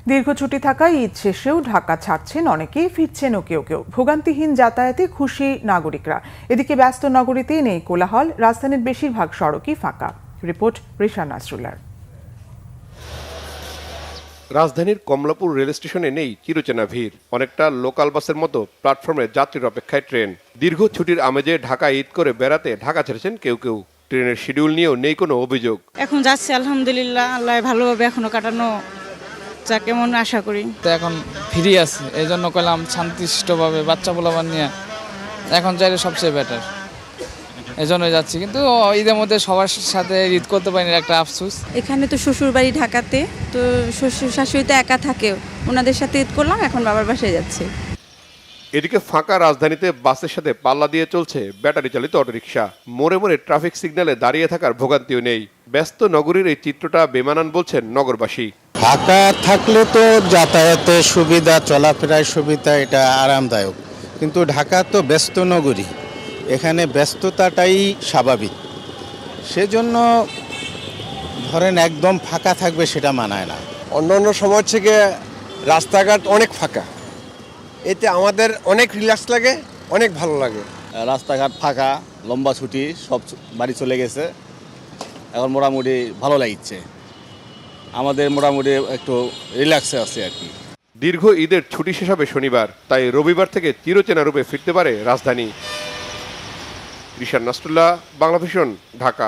দীর্ঘ ছুটি থাকায় ঈদ শেষেও ঢাকা ছাড়ছেন অনেকেই, ফিরছেনও কেউ কেউ। ভোগান্তিহীন যাতায়াতে খুশি নাগরিকরা। এদিকে ব্যস্ত নগরীতে নেই কোলাহল, রাজধানীর বেশিরভাগ সড়কই ফাঁকা। রিপোর্ট রিশান নাসরুল্লাহর। রাজধানীর কমলাপুর রেল স্টেশনে নেই চিরচেনা ভিড়। অনেকটা লোকাল বাসের মতো প্ল্যাটফর্মে যাত্রীর অপেক্ষায় ট্রেন। দীর্ঘ ছুটির আমেজে ঢাকা ঈদ করে বেড়াতে ঢাকা ছেড়েছেন কেউ কেউ। ট্রেনের শিডিউল নিয়েও নেই কোনো অভিযোগ। এখন যাচ্ছে আলহামদুলিল্লাহ, আল্লাহ ভালোভাবে এখনো কাটানো যা কেমন আশা করি। তো এখন ফ্রি আছে, এই জন্য কইলাম শান্তিশিষ্টভাবে বাচ্চা পোলাপান নিয়ে এখন চাইলে সবচেয়ে বেটার, এই জন্যই যাচ্ছি। কিন্তু ঈদের মধ্যে সবার সাথে ঈদ করতে পারিনি, একটা আফসোস। এখানে তো শ্বশুর বাড়ি ঢাকাতে, তো শ্বশুর শাশুড়ি তো একা থাকে, ওনাদের সাথে ঈদ করলাম, এখন বাবার বাসায় যাচ্ছে। এদিকে ফাঁকা রাজধানীতে বাসের সাথে পাল্লা দিয়ে চলছে ব্যাটারি চালিত অটোরিকশা। মোড়ে মোড়ে ট্রাফিক সিগন্যালে দাঁড়িয়ে থাকার ভোগান্তিও নেই। ব্যস্ত নগরীর এই চিত্রটা বেমানান বলছেন নগরবাসী। ফাঁকা থাকলে তো যাতায়াতের সুবিধা, চলাফেরার সুবিধা, এটা আরামদায়ক। কিন্তু ঢাকা তো ব্যস্ত নগরী, এখানে ব্যস্ততাটাই স্বাভাবিক। সেজন্য ধরেন একদম ফাঁকা থাকবে সেটা মানায় না। অন্যান্য সময় থেকে রাস্তাঘাট অনেক ফাঁকা, এতে আমাদের অনেক রিল্যাক্স লাগে, অনেক ভালো লাগে। রাস্তাঘাট ফাঁকা, লম্বা ছুটি, সব বাড়ি চলে গেছে, এখন মোটামুটি ভালো লাগছে। আমাদের মোটামুটি একটু রিল্যাক্সে আছে আর কি। দীর্ঘ ঈদের ছুটি শেষ হবে শনিবার, তাই রবিবার থেকে চিরচেনা রূপে ফিরতে পারে রাজধানী। রিশান নাসরুল্লাহ, বাংলাভিশন, ঢাকা।